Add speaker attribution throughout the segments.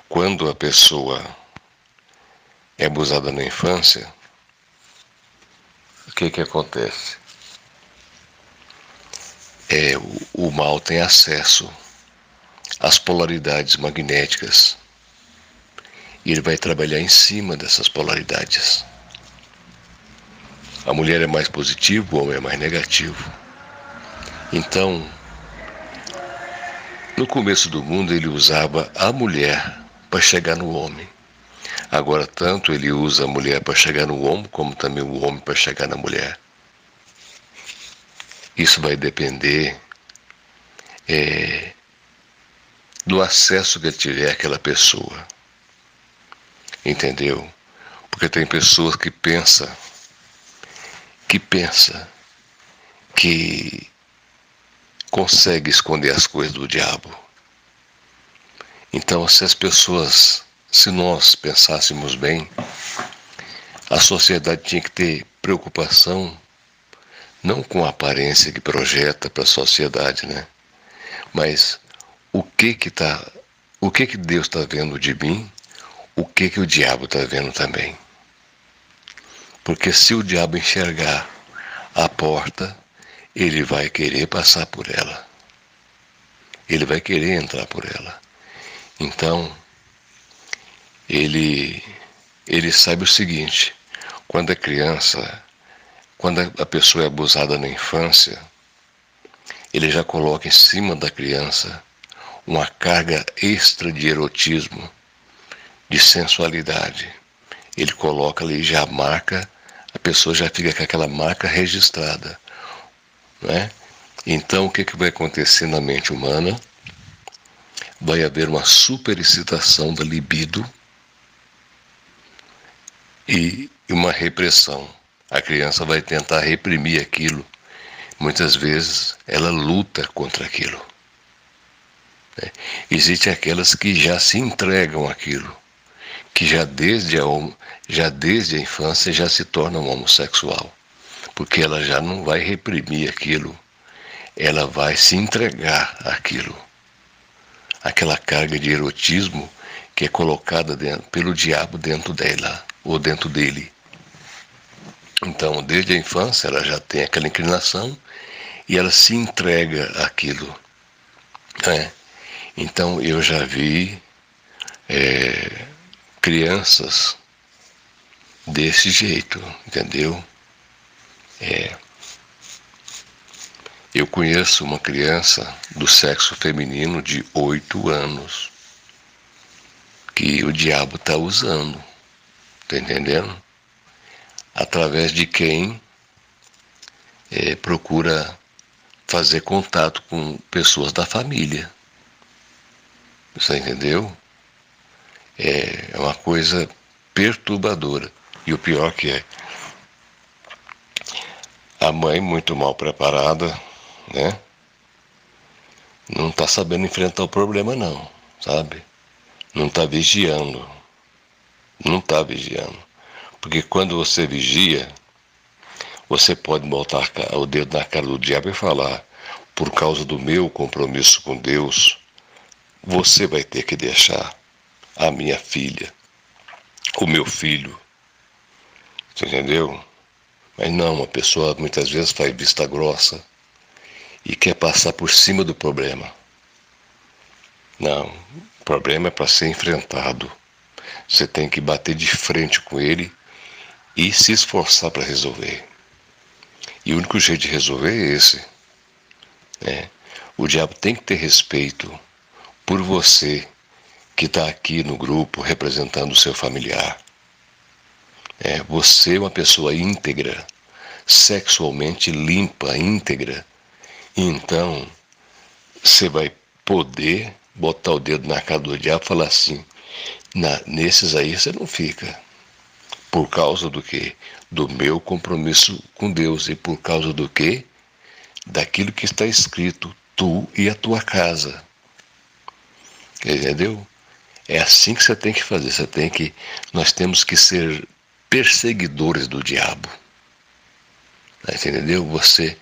Speaker 1: Quando a pessoa é abusada na infância, o que acontece? O mal tem acesso às polaridades magnéticas e ele vai trabalhar em cima dessas polaridades. A mulher é mais positiva, o homem é mais negativo. Então, no começo do mundo ele usava a mulher para chegar no homem. Agora, tanto ele usa a mulher para chegar no homem, como também o homem para chegar na mulher. Isso vai depender do acesso que ele tiver àquela pessoa. Entendeu? Porque tem pessoas que pensam que consegue esconder as coisas do diabo. Então, se nós pensássemos bem, a sociedade tinha que ter preocupação não com a aparência que projeta para a sociedade, né? Mas o que Deus está vendo de mim, o que o diabo está vendo também. Porque se o diabo enxergar a porta, ele vai querer passar por ela. Ele vai querer entrar por ela. Então, ele sabe o seguinte: quando a pessoa é abusada na infância, ele já coloca em cima da criança uma carga extra de erotismo, de sensualidade. Ele coloca ali, já marca, a pessoa já fica com aquela marca registrada, né? Então, o que vai acontecer na mente humana? Vai haver uma superexcitação da libido e uma repressão. A criança vai tentar reprimir aquilo. Muitas vezes ela luta contra aquilo. Existem aquelas que já se entregam àquilo, que já desde a infância já se tornam homossexual, porque ela já não vai reprimir aquilo, ela vai se entregar àquilo. Aquela carga de erotismo que é colocada pelo diabo dentro dela, ou dentro dele. Então, desde a infância, ela já tem aquela inclinação e ela se entrega àquilo. Então, eu já vi crianças desse jeito, entendeu? Eu conheço uma criança do sexo feminino de 8 anos que o diabo está usando, tá entendendo? Através de quem procura fazer contato com pessoas da família. Você entendeu? É uma coisa perturbadora. E o pior que é, a mãe muito mal preparada, né? Não está sabendo enfrentar o problema não, sabe? Não está vigiando. Não está vigiando. Porque quando você vigia, você pode botar o dedo na cara do diabo e falar: por causa do meu compromisso com Deus, você vai ter que deixar a minha filha, o meu filho. Você entendeu? Mas não, a pessoa muitas vezes faz vista grossa e quer passar por cima do problema. Não, o problema é para ser enfrentado. Você tem que bater de frente com ele e se esforçar para resolver. E o único jeito de resolver é esse. O diabo tem que ter respeito por você que está aqui no grupo representando o seu familiar. Você é uma pessoa íntegra, sexualmente limpa, íntegra. Então, você vai poder botar o dedo na cara do diabo e falar assim: nesses aí você não fica. Por causa do quê? Do meu compromisso com Deus. E por causa do quê? Daquilo que está escrito: tu e a tua casa. Entendeu? É assim que você tem que fazer. Nós temos que ser perseguidores do diabo. Entendeu? Você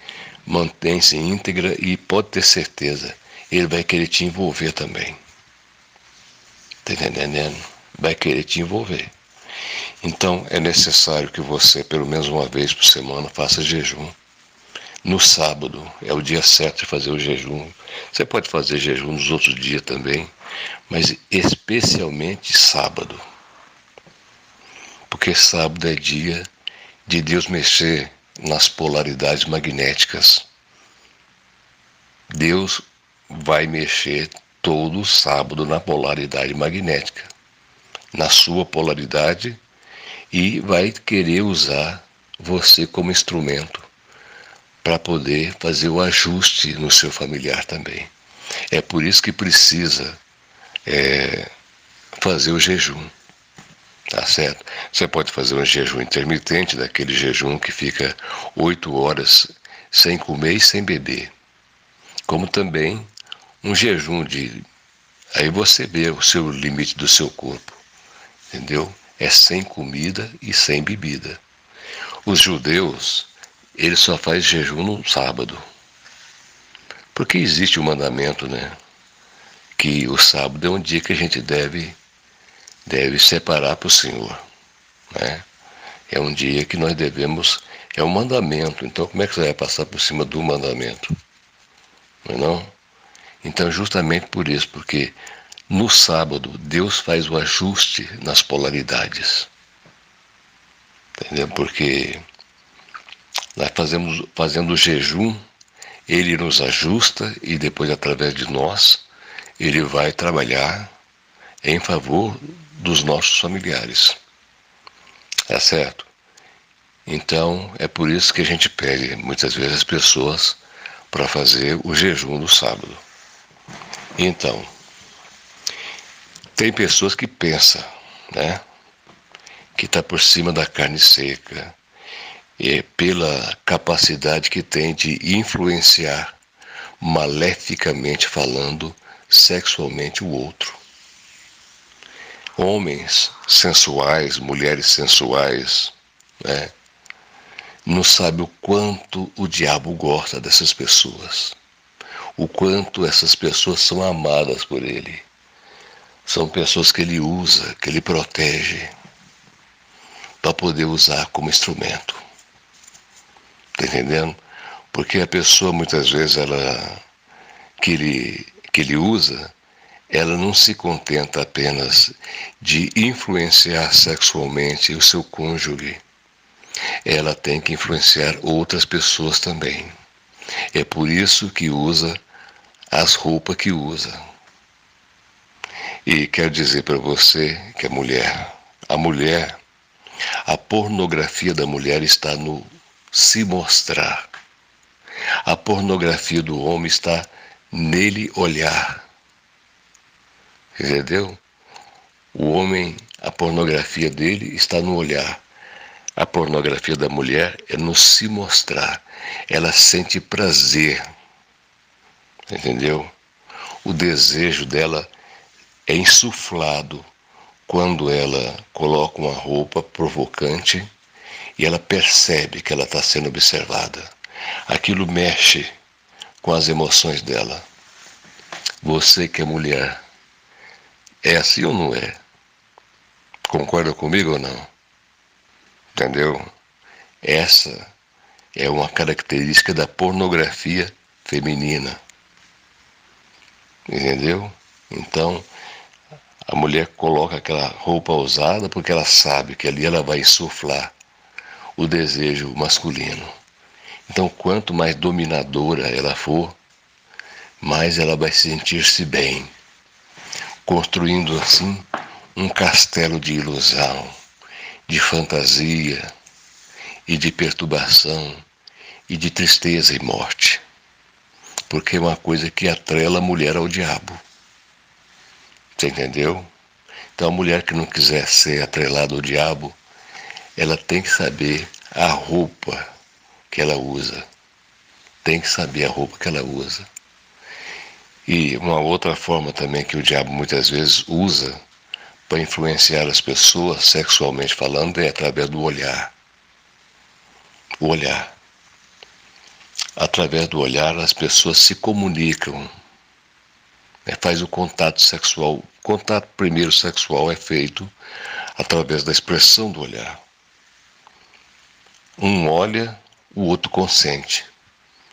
Speaker 1: mantém-se íntegra e pode ter certeza, ele vai querer te envolver também. entendendo? Vai querer te envolver. Então é necessário que você, pelo menos uma vez por semana, faça jejum. No sábado é o dia certo de fazer o jejum. Você pode fazer jejum nos outros dias também, mas especialmente sábado. Porque sábado é dia de Deus mexer nas polaridades magnéticas. Deus vai mexer todo sábado na polaridade magnética, na sua polaridade, e vai querer usar você como instrumento para poder fazer o ajuste no seu familiar também. É por isso que precisa fazer o jejum, tá certo? Você pode fazer um jejum intermitente, daquele jejum que fica 8 horas sem comer e sem beber. Como também um jejum de... Aí você vê o seu limite do seu corpo, entendeu? É sem comida e sem bebida. Os judeus, eles só fazem jejum no sábado. Porque existe o mandamento, né? Que o sábado é um dia que a gente deve separar para o Senhor, né? É um dia que nós devemos... É um mandamento. Então como é que você vai passar por cima do mandamento? Não é não? Então justamente por isso, porque no sábado Deus faz o ajuste nas polaridades. Entendeu? Porque nós fazendo o jejum, Ele nos ajusta e depois, através de nós, Ele vai trabalhar em favor dos nossos familiares. É certo? Então, é por isso que a gente pede, muitas vezes, as pessoas para fazer o jejum no sábado. Então, tem pessoas que pensam, né, que está por cima da carne seca, e pela capacidade que tem de influenciar, maleficamente falando, sexualmente o outro. Homens sensuais, mulheres sensuais, né, não sabe o quanto o diabo gosta dessas pessoas, o quanto essas pessoas são amadas por ele. São pessoas que ele usa, que ele protege, para poder usar como instrumento. Tá entendendo? Porque a pessoa, muitas vezes, que ele usa, ela não se contenta apenas de influenciar sexualmente o seu cônjuge. Ela tem que influenciar outras pessoas também. É por isso que usa as roupas que usa. E quero dizer para você que a pornografia da mulher está no se mostrar. A pornografia do homem está nele olhar. Entendeu? O homem, a pornografia dele está no olhar. A pornografia da mulher é no se mostrar. Ela sente prazer. Entendeu? O desejo dela é insuflado quando ela coloca uma roupa provocante e ela percebe que ela está sendo observada. Aquilo mexe com as emoções dela. Você que é mulher, é assim ou não é? Concorda comigo ou não? Entendeu? Essa é uma característica da pornografia feminina. Entendeu? Então, a mulher coloca aquela roupa ousada porque ela sabe que ali ela vai insuflar o desejo masculino. Então, quanto mais dominadora ela for, mais ela vai sentir-se bem, construindo assim um castelo de ilusão, de fantasia e de perturbação e de tristeza e morte. Porque é uma coisa que atrela a mulher ao diabo. Você entendeu? Então a mulher que não quiser ser atrelada ao diabo, ela tem que saber a roupa que ela usa. Tem que saber a roupa que ela usa. E uma outra forma também que o diabo muitas vezes usa para influenciar as pessoas, sexualmente falando, é através do olhar. O olhar. Através do olhar as pessoas se comunicam. Faz o contato sexual contato primeiro sexual é feito através da expressão do olhar. Um olha, o outro consente.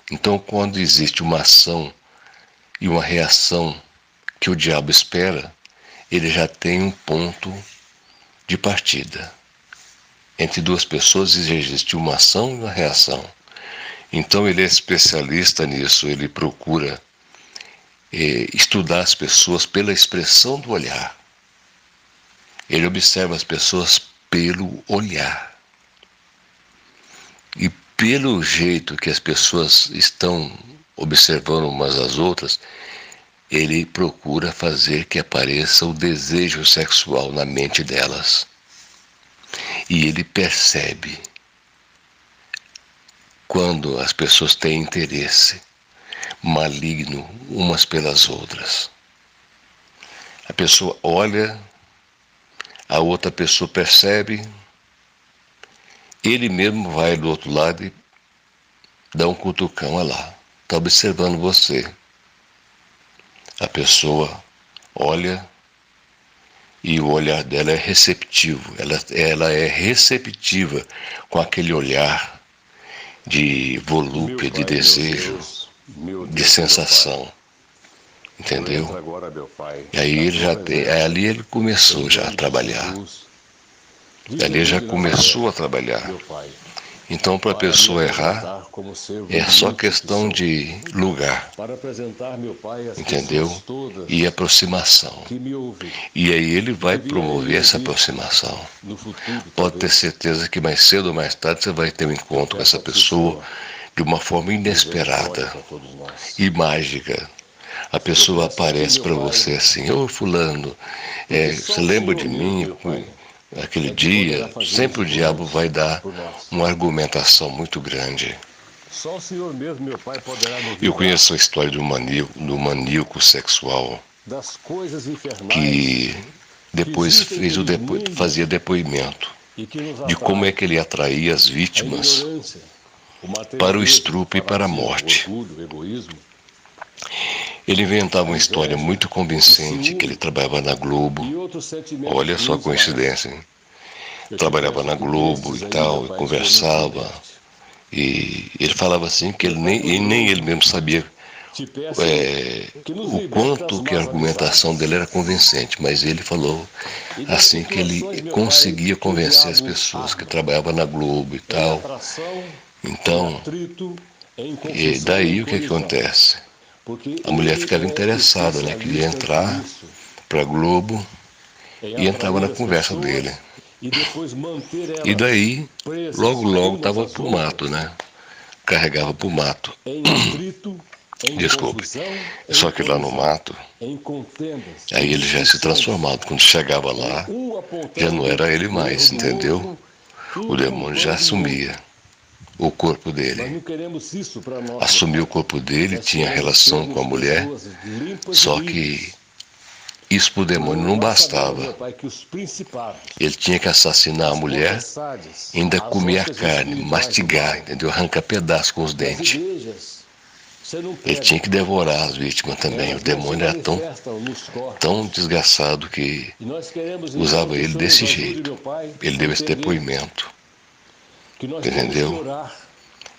Speaker 1: Então, quando existe uma ação e uma reação que o diabo espera, ele já tem um ponto de partida. Entre duas pessoas já existe uma ação e uma reação. Então ele é especialista nisso, ele procura estudar as pessoas pela expressão do olhar. Ele observa as pessoas pelo olhar. E pelo jeito que as pessoas estão observando umas às outras, ele procura fazer que apareça o desejo sexual na mente delas. E ele percebe quando as pessoas têm interesse maligno umas pelas outras. A pessoa olha, a outra pessoa percebe, ele mesmo vai do outro lado e dá um cutucão, olha lá, está observando você. A pessoa olha e o olhar dela é receptivo, ela é receptiva com aquele olhar de volúpia, de desejo, de sensação, entendeu? E aí ele já tem, ali ele começou já a trabalhar, ali já começou a trabalhar. Então, para a pessoa errar, é só questão de lugar, entendeu? E aproximação. E aí ele vai promover essa aproximação. Pode ter certeza que mais cedo ou mais tarde você vai ter um encontro com essa pessoa de uma forma inesperada e mágica. A pessoa aparece para você assim, ô fulano, você lembra de mim? Aquele dia, sempre o diabo vai dar uma argumentação muito grande.
Speaker 2: Só o Senhor mesmo, meu Pai, poderá nos
Speaker 1: Eu conheço a história do maníaco sexual
Speaker 2: das coisas infernais
Speaker 1: que depois fazia depoimento de como é que ele atraía as vítimas para o estupro e para a morte. Ele inventava uma história muito convincente que ele trabalhava na Globo. Olha só a coincidência, hein? Trabalhava na Globo e tal, e conversava. E ele falava assim que nem ele mesmo sabia o quanto que a argumentação dele era convincente, mas ele falou assim que ele conseguia convencer as pessoas que trabalhavam na Globo e tal. Então, e daí o que acontece? A mulher ficava interessada, né? Queria entrar para a Globo e entrava na conversa dele. E daí, logo estava pro mato, né? Carregava pro mato. Desculpe. Só que lá no mato, aí ele já se transformava. Quando chegava lá, já não era ele mais, entendeu? O demônio já assumia o corpo dele. Assumiu o corpo dele, tinha relação com a mulher, só que isso para o demônio não bastava. Ele tinha que assassinar a mulher, ainda comer a carne, mastigar, entendeu? Arrancar pedaços com os dentes. Ele tinha que devorar as vítimas também. O demônio era tão desgraçado que usava ele desse jeito. Ele deu esse depoimento. Entendeu?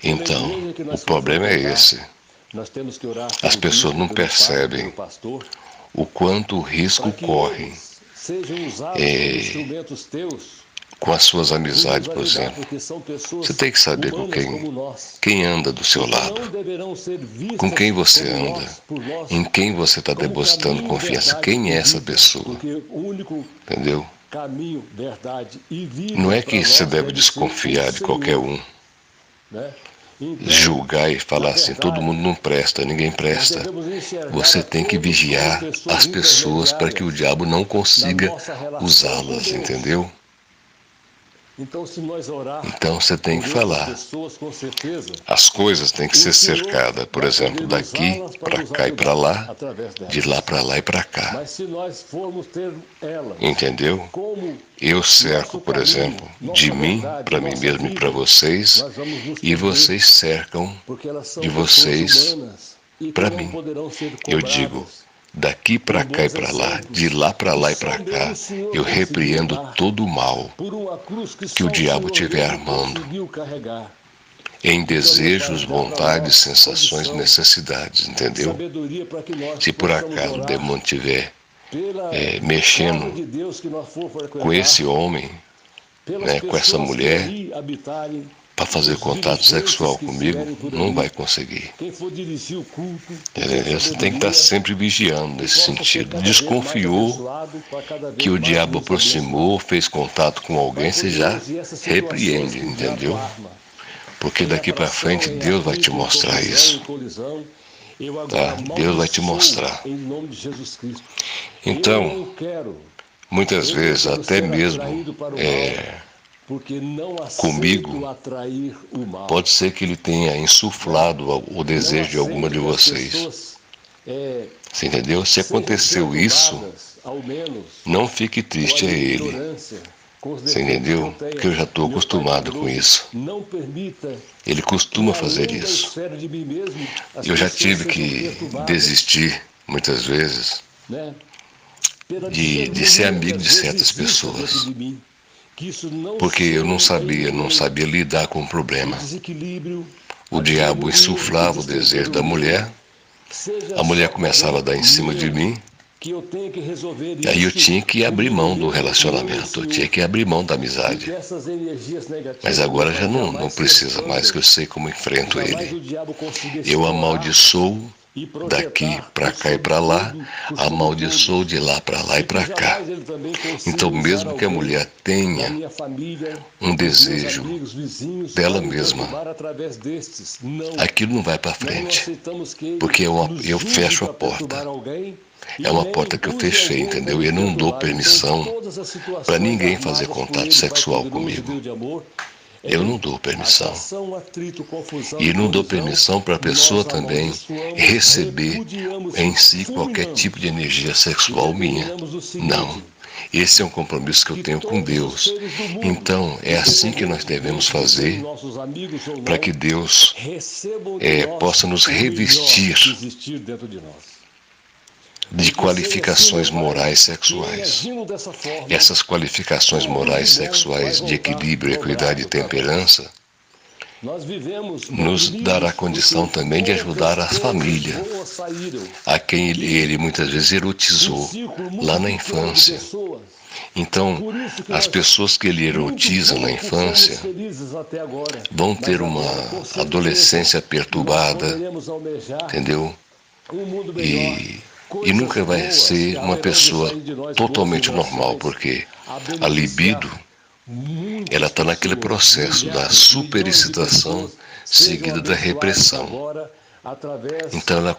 Speaker 1: Então, o problema é esse. As pessoas não percebem o quanto o risco corre com as suas amizades, por exemplo. Você tem que saber com quem anda do seu lado, com quem você anda, em quem você está depositando confiança, quem é essa pessoa, entendeu? Não é que você deve desconfiar de qualquer um, julgar e falar assim, todo mundo não presta, ninguém presta. Você tem que vigiar as pessoas para que o diabo não consiga usá-las, entendeu? Então você tem que falar. As coisas têm que ser cercadas, por exemplo, daqui para cá e para lá, de lá para lá e para cá. Entendeu? Eu cerco, por exemplo, de mim, para mim mesmo e para vocês, e vocês cercam de vocês para mim. Eu digo, daqui para cá e para lá, de lá para lá e para cá, eu repreendo todo o mal que o diabo estiver armando em desejos, vontades, sensações, necessidades, entendeu? Se por acaso o demônio estiver mexendo com esse homem, né, com essa mulher, para fazer contato sexual comigo, não vai conseguir. Você tem que estar sempre vigiando nesse sentido. Desconfiou que o diabo aproximou, fez contato com alguém, você já repreende, entendeu? Porque daqui para frente Deus vai te mostrar isso. Tá? Deus vai te mostrar. Então, muitas vezes, até mesmo comigo, pode ser que ele tenha insuflado o desejo de alguma de vocês. Você entendeu? Se aconteceu isso, não fique triste a ele. Você entendeu? Porque eu já estou acostumado com isso. Ele costuma fazer isso. Eu já tive que desistir, muitas vezes, de ser amigo de certas pessoas. Porque eu não sabia lidar com o problema. O diabo insuflava o desejo da mulher, a mulher começava a dar em cima de mim, e aí eu tinha que abrir mão do relacionamento, eu tinha que abrir mão da amizade. Mas agora já não precisa mais, que eu sei como enfrento ele. Eu amaldiçoo daqui para cá e para lá, amaldiçoo de lá para lá e para cá. Então, mesmo que a mulher tenha um desejo dela mesma, aquilo não vai para frente, porque eu fecho a porta. É uma porta que eu fechei, entendeu? Eu não dou permissão para ninguém fazer contato sexual comigo. Eu não dou permissão. E não dou permissão para a pessoa também receber em si qualquer tipo de energia sexual minha. Não. Esse é um compromisso que eu tenho com Deus. Então, é assim que nós devemos fazer para que Deus possa nos revestir de qualificações morais sexuais. Essas qualificações morais sexuais de equilíbrio, equidade e temperança nos dará condição também de ajudar a família, a quem ele muitas vezes erotizou lá na infância. Então, as pessoas que ele erotiza na infância vão ter uma adolescência perturbada, entendeu? E nunca vai ser uma pessoa totalmente normal, porque a libido, ela está naquele processo da superexcitação seguida da repressão. Então ela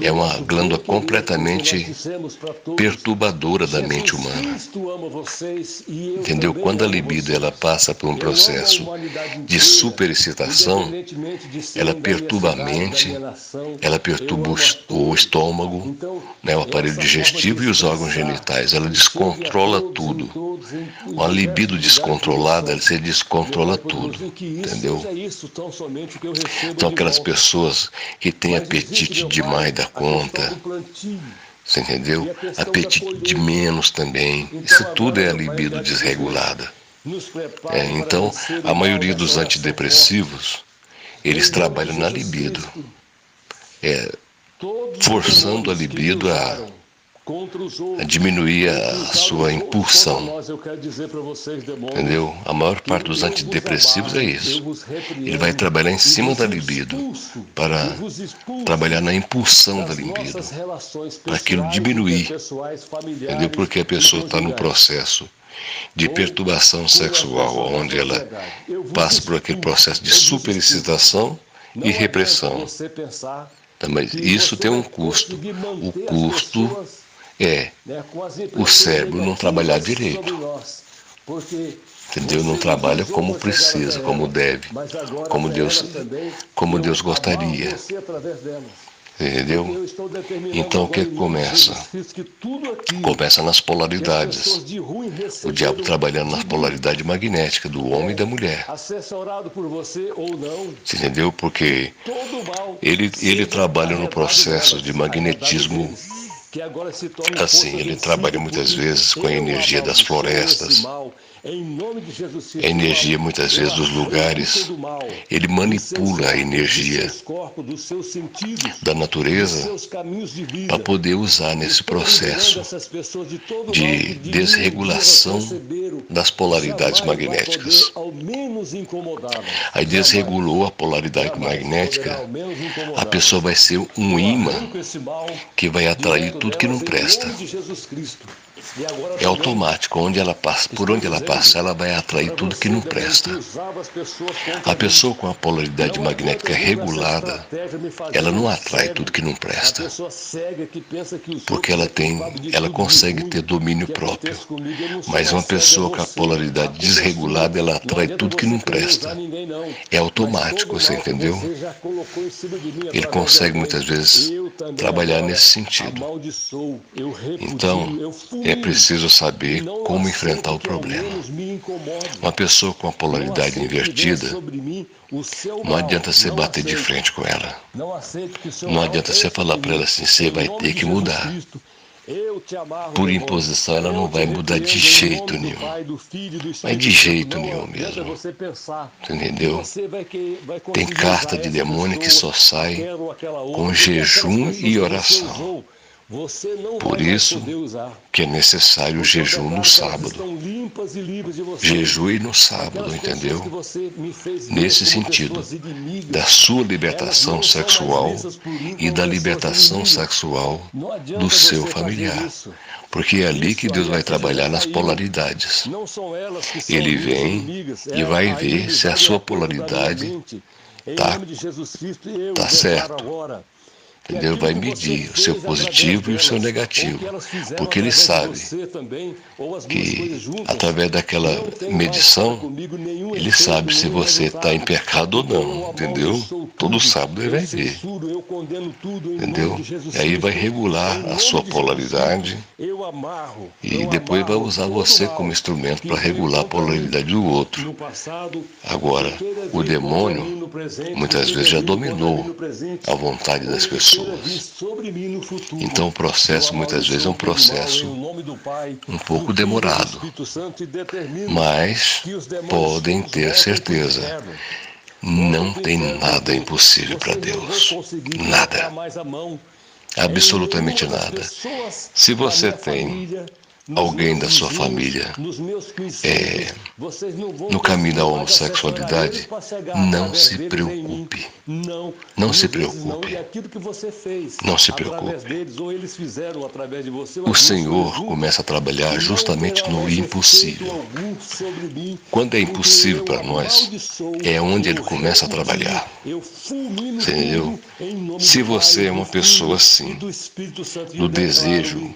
Speaker 1: é uma glândula completamente perturbadora da mente humana. Entendeu? Quando a libido ela passa por um processo de superexcitação, ela perturba a mente, ela perturba o estômago, né, o aparelho digestivo e os órgãos genitais. Ela descontrola tudo. Uma libido descontrolada, você descontrola tudo. Entendeu? Então aquelas pessoas que tem apetite demais da conta, você entendeu? Apetite de menos também. Isso tudo é a libido desregulada. Então, a maioria dos antidepressivos, eles trabalham na libido, forçando a libido a diminuir a sua impulsão. Entendeu? A maior parte dos antidepressivos é isso. Ele vai trabalhar em cima da libido, para trabalhar na impulsão da libido, para aquilo diminuir. Entendeu? Porque a pessoa está no processo de perturbação sexual, onde ela passa por aquele processo de superexcitação e repressão. Mas isso tem um custo. O custo é o cérebro não trabalhar direito. Entendeu? Não trabalha como precisa, como deve, como Deus gostaria. Entendeu? Então o que começa? Começa nas polaridades. O diabo trabalhando na polaridade magnética do homem e da mulher. Você entendeu? Porque ele trabalha no processo de magnetismo
Speaker 2: que agora se torne
Speaker 1: Assim,
Speaker 2: força
Speaker 1: ele
Speaker 2: vencida
Speaker 1: trabalha
Speaker 2: por
Speaker 1: muitas
Speaker 2: mim.
Speaker 1: vezes com a
Speaker 2: Eu
Speaker 1: energia das
Speaker 2: amaldiçoo esse
Speaker 1: florestas,
Speaker 2: mal. Em nome de Jesus
Speaker 1: a
Speaker 2: Cristo,
Speaker 1: energia muitas
Speaker 2: eu
Speaker 1: vezes dos
Speaker 2: arranco
Speaker 1: lugares.
Speaker 2: todo o mal
Speaker 1: Ele
Speaker 2: dos seus
Speaker 1: manipula a
Speaker 2: órgãos, dos
Speaker 1: energia
Speaker 2: seus corpos, dos seus sentidos,
Speaker 1: da
Speaker 2: dos
Speaker 1: natureza
Speaker 2: seus caminhos de
Speaker 1: para
Speaker 2: vida.
Speaker 1: poder usar nesse
Speaker 2: Estou liberando
Speaker 1: processo
Speaker 2: essas pessoas de todo o mal que
Speaker 1: de
Speaker 2: de mim um dia elas
Speaker 1: desregulação
Speaker 2: receberam.
Speaker 1: das polaridades
Speaker 2: Jamais vai poder
Speaker 1: magnéticas.
Speaker 2: ao menos incomodá-las.
Speaker 1: Aí
Speaker 2: Jamais,
Speaker 1: desregulou a polaridade
Speaker 2: jamais poderá
Speaker 1: magnética,
Speaker 2: ao menos
Speaker 1: a pessoa
Speaker 2: incomodá-las.
Speaker 1: vai ser um
Speaker 2: Eu
Speaker 1: imã
Speaker 2: arranco esse mal
Speaker 1: que vai atrair
Speaker 2: direto
Speaker 1: tudo que não
Speaker 2: delas em
Speaker 1: presta.
Speaker 2: nome de Jesus Cristo. E agora
Speaker 1: É
Speaker 2: também
Speaker 1: automático, onde ela passa, por
Speaker 2: estou
Speaker 1: onde ela
Speaker 2: dizendo
Speaker 1: passa, ela vai atrair
Speaker 2: para
Speaker 1: tudo que
Speaker 2: você,
Speaker 1: não
Speaker 2: demônio, que
Speaker 1: presta.
Speaker 2: usava as pessoas
Speaker 1: A
Speaker 2: contra mim.
Speaker 1: pessoa com a polaridade
Speaker 2: Não adianta
Speaker 1: magnética
Speaker 2: vir com essa
Speaker 1: regulada,
Speaker 2: estratégia me
Speaker 1: ela
Speaker 2: fazendo
Speaker 1: não atrai
Speaker 2: cego.
Speaker 1: tudo que não
Speaker 2: A
Speaker 1: presta,
Speaker 2: pessoa cega que pensa que os
Speaker 1: porque
Speaker 2: outros é culpado de
Speaker 1: ela
Speaker 2: tudo de
Speaker 1: consegue
Speaker 2: ruim
Speaker 1: ter domínio
Speaker 2: que
Speaker 1: próprio.
Speaker 2: acontece comigo. Eu não sou
Speaker 1: Mas
Speaker 2: mais
Speaker 1: uma
Speaker 2: cego, é
Speaker 1: pessoa com a
Speaker 2: você. A
Speaker 1: polaridade
Speaker 2: culpa é sua.
Speaker 1: desregulada, ela
Speaker 2: Não
Speaker 1: atrai
Speaker 2: adianta
Speaker 1: tudo que
Speaker 2: você
Speaker 1: não
Speaker 2: querer usar
Speaker 1: presta.
Speaker 2: ninguém, não.
Speaker 1: É
Speaker 2: Mas
Speaker 1: automático,
Speaker 2: todo o
Speaker 1: você
Speaker 2: mal que
Speaker 1: entendeu?
Speaker 2: você já colocou em cima de mim
Speaker 1: Ele
Speaker 2: através de
Speaker 1: consegue
Speaker 2: alguém,
Speaker 1: muitas vezes
Speaker 2: eu também
Speaker 1: trabalhar
Speaker 2: agora
Speaker 1: nesse sentido.
Speaker 2: amaldiçoo, eu
Speaker 1: Então,
Speaker 2: repudio, eu
Speaker 1: é
Speaker 2: fulmino.
Speaker 1: preciso
Speaker 2: E
Speaker 1: saber
Speaker 2: não
Speaker 1: como enfrentar
Speaker 2: aceito
Speaker 1: o
Speaker 2: que ao
Speaker 1: problema.
Speaker 2: menos me incomode.
Speaker 1: Uma pessoa com a
Speaker 2: Não
Speaker 1: polaridade
Speaker 2: aceito que venha
Speaker 1: invertida,
Speaker 2: sobre mim o seu
Speaker 1: não
Speaker 2: mal.
Speaker 1: adianta você
Speaker 2: Não
Speaker 1: bater de
Speaker 2: aceito.
Speaker 1: frente com ela.
Speaker 2: Não aceito que o seu
Speaker 1: Não
Speaker 2: mal
Speaker 1: adianta você
Speaker 2: cresça
Speaker 1: falar
Speaker 2: em
Speaker 1: para ela
Speaker 2: mim.
Speaker 1: assim, você
Speaker 2: Em
Speaker 1: vai
Speaker 2: nome
Speaker 1: ter
Speaker 2: de
Speaker 1: que
Speaker 2: Jesus
Speaker 1: mudar.
Speaker 2: Cristo, eu te amarro,
Speaker 1: Por
Speaker 2: demônio.
Speaker 1: imposição, ela não
Speaker 2: Eu te
Speaker 1: vai mudar de
Speaker 2: repreendo em
Speaker 1: jeito
Speaker 2: nome do
Speaker 1: nenhum.
Speaker 2: Pai, do Filho e do
Speaker 1: Mas
Speaker 2: Espírito
Speaker 1: de
Speaker 2: Santo.
Speaker 1: jeito
Speaker 2: Não
Speaker 1: nenhum
Speaker 2: adianta
Speaker 1: mesmo.
Speaker 2: você pensar que
Speaker 1: Entendeu?
Speaker 2: você vai
Speaker 1: Tem
Speaker 2: conseguir
Speaker 1: carta
Speaker 2: usar
Speaker 1: de
Speaker 2: essa
Speaker 1: demônio que
Speaker 2: pessoa,
Speaker 1: só sai
Speaker 2: aquela ou aquela outra,
Speaker 1: com
Speaker 2: porque aquelas
Speaker 1: jejum
Speaker 2: pessoas
Speaker 1: e
Speaker 2: que você
Speaker 1: oração.
Speaker 2: usou, você não
Speaker 1: Por
Speaker 2: vai mais
Speaker 1: isso
Speaker 2: poder usar.
Speaker 1: que é necessário o
Speaker 2: Porque eu
Speaker 1: jejum no
Speaker 2: declaro que elas
Speaker 1: sábado.
Speaker 2: estão limpas e livres de você.
Speaker 1: Jejue no sábado,
Speaker 2: Aquelas pessoas que
Speaker 1: entendeu?
Speaker 2: você me fez ver
Speaker 1: Nesse
Speaker 2: como
Speaker 1: sentido,
Speaker 2: pessoas inimigas,
Speaker 1: da sua
Speaker 2: elas
Speaker 1: libertação
Speaker 2: não são mais
Speaker 1: sexual
Speaker 2: vistas por mim
Speaker 1: e
Speaker 2: como
Speaker 1: da
Speaker 2: pessoas
Speaker 1: libertação
Speaker 2: inimigas.
Speaker 1: sexual
Speaker 2: Não
Speaker 1: do
Speaker 2: adianta
Speaker 1: seu
Speaker 2: você fazer
Speaker 1: familiar.
Speaker 2: isso.
Speaker 1: Porque é ali que
Speaker 2: Isso
Speaker 1: Deus
Speaker 2: aí, a
Speaker 1: vai
Speaker 2: ficha já
Speaker 1: trabalhar nas
Speaker 2: caiu.
Speaker 1: polaridades.
Speaker 2: Não são elas que são
Speaker 1: Ele
Speaker 2: minhas
Speaker 1: vem
Speaker 2: inimigas.
Speaker 1: e vai
Speaker 2: A
Speaker 1: ver se a
Speaker 2: inimizade é
Speaker 1: sua
Speaker 2: coisa da minha
Speaker 1: polaridade
Speaker 2: mente. Em
Speaker 1: tá,
Speaker 2: nome de Jesus Cristo, eu
Speaker 1: tá
Speaker 2: declaro
Speaker 1: certo.
Speaker 2: agora que
Speaker 1: Entendeu?
Speaker 2: aquilo
Speaker 1: Vai
Speaker 2: que você
Speaker 1: medir o seu
Speaker 2: fez através
Speaker 1: positivo e o seu
Speaker 2: delas, ou que
Speaker 1: negativo.
Speaker 2: elas fizeram
Speaker 1: Porque ele
Speaker 2: através de
Speaker 1: sabe
Speaker 2: você também, ou as duas coisas
Speaker 1: que
Speaker 2: juntas,
Speaker 1: através daquela
Speaker 2: não tem mais para
Speaker 1: medição,
Speaker 2: comigo nenhum
Speaker 1: ele
Speaker 2: efeito,
Speaker 1: sabe se
Speaker 2: nenhum
Speaker 1: você está em
Speaker 2: resultado,
Speaker 1: pecado ou
Speaker 2: porque eu
Speaker 1: não, entendeu?
Speaker 2: amaldiçoo
Speaker 1: Todo
Speaker 2: tudo,
Speaker 1: sábado ele
Speaker 2: eu
Speaker 1: vai ver,
Speaker 2: censuro, eu condeno tudo em nome
Speaker 1: entendeu?
Speaker 2: de Jesus
Speaker 1: E aí vai
Speaker 2: Cristo.
Speaker 1: regular
Speaker 2: Em
Speaker 1: a
Speaker 2: nome
Speaker 1: sua
Speaker 2: de Jesus Cristo,
Speaker 1: polaridade
Speaker 2: eu
Speaker 1: e depois vai
Speaker 2: amarro
Speaker 1: usar
Speaker 2: todo o
Speaker 1: você como
Speaker 2: mal
Speaker 1: instrumento
Speaker 2: que
Speaker 1: para
Speaker 2: veio
Speaker 1: regular a
Speaker 2: contra mim
Speaker 1: polaridade do outro.
Speaker 2: no passado, que
Speaker 1: Agora,
Speaker 2: queira
Speaker 1: o
Speaker 2: vir contra
Speaker 1: demônio
Speaker 2: mim no presente, que
Speaker 1: muitas vezes
Speaker 2: tenha
Speaker 1: já
Speaker 2: vindo contra mim
Speaker 1: dominou
Speaker 2: no presente,
Speaker 1: a vontade
Speaker 2: ou
Speaker 1: das
Speaker 2: que queira vir
Speaker 1: pessoas.
Speaker 2: sobre mim no futuro.
Speaker 1: Então o
Speaker 2: Eu
Speaker 1: processo muitas vezes é um
Speaker 2: amaldiçoo todo mal em
Speaker 1: processo
Speaker 2: nome do Pai,
Speaker 1: um
Speaker 2: do
Speaker 1: pouco
Speaker 2: Filho e do
Speaker 1: demorado,
Speaker 2: Espírito Santo e determino
Speaker 1: mas
Speaker 2: que os demônios
Speaker 1: podem
Speaker 2: todos
Speaker 1: ter
Speaker 2: voltem para o
Speaker 1: certeza,
Speaker 2: inferno. Voltem
Speaker 1: não
Speaker 2: para o
Speaker 1: tem
Speaker 2: inferno,
Speaker 1: nada
Speaker 2: porque
Speaker 1: impossível para
Speaker 2: vocês não vão
Speaker 1: Deus.
Speaker 2: conseguir colocar
Speaker 1: Nada.
Speaker 2: mais a mão em
Speaker 1: Absolutamente
Speaker 2: nenhuma das
Speaker 1: nada.
Speaker 2: pessoas
Speaker 1: Se
Speaker 2: da
Speaker 1: você
Speaker 2: minha
Speaker 1: tem
Speaker 2: família, nos
Speaker 1: alguém
Speaker 2: meus
Speaker 1: da sua
Speaker 2: vizinhos,
Speaker 1: família
Speaker 2: nos meus conhecidos, vocês não vão
Speaker 1: no caminho
Speaker 2: conseguir
Speaker 1: da
Speaker 2: mais acessóriar eles
Speaker 1: homossexualidade,
Speaker 2: para chegar
Speaker 1: não
Speaker 2: através
Speaker 1: se
Speaker 2: deles em mim.
Speaker 1: preocupe.
Speaker 2: Não,
Speaker 1: Não se
Speaker 2: mil vezes não. E
Speaker 1: preocupe.
Speaker 2: aquilo que você fez
Speaker 1: Não se
Speaker 2: através
Speaker 1: preocupe.
Speaker 2: deles, ou eles fizeram através de você, ou
Speaker 1: O
Speaker 2: as duas coisas
Speaker 1: Senhor
Speaker 2: juntas,
Speaker 1: começa a trabalhar
Speaker 2: não
Speaker 1: justamente
Speaker 2: terá
Speaker 1: no
Speaker 2: mais efeito
Speaker 1: impossível.
Speaker 2: algum sobre mim,
Speaker 1: Quando é
Speaker 2: porque
Speaker 1: impossível
Speaker 2: eu
Speaker 1: para nós,
Speaker 2: amaldiçoo,
Speaker 1: é onde Ele
Speaker 2: eu
Speaker 1: começa a
Speaker 2: repudio,
Speaker 1: trabalhar.
Speaker 2: eu fulmino
Speaker 1: Você entendeu?
Speaker 2: tudo em nome
Speaker 1: Se
Speaker 2: do Pai,
Speaker 1: você é uma
Speaker 2: do
Speaker 1: pessoa
Speaker 2: Filho e
Speaker 1: assim,
Speaker 2: do Espírito Santo, e
Speaker 1: no
Speaker 2: eu declaro
Speaker 1: desejo,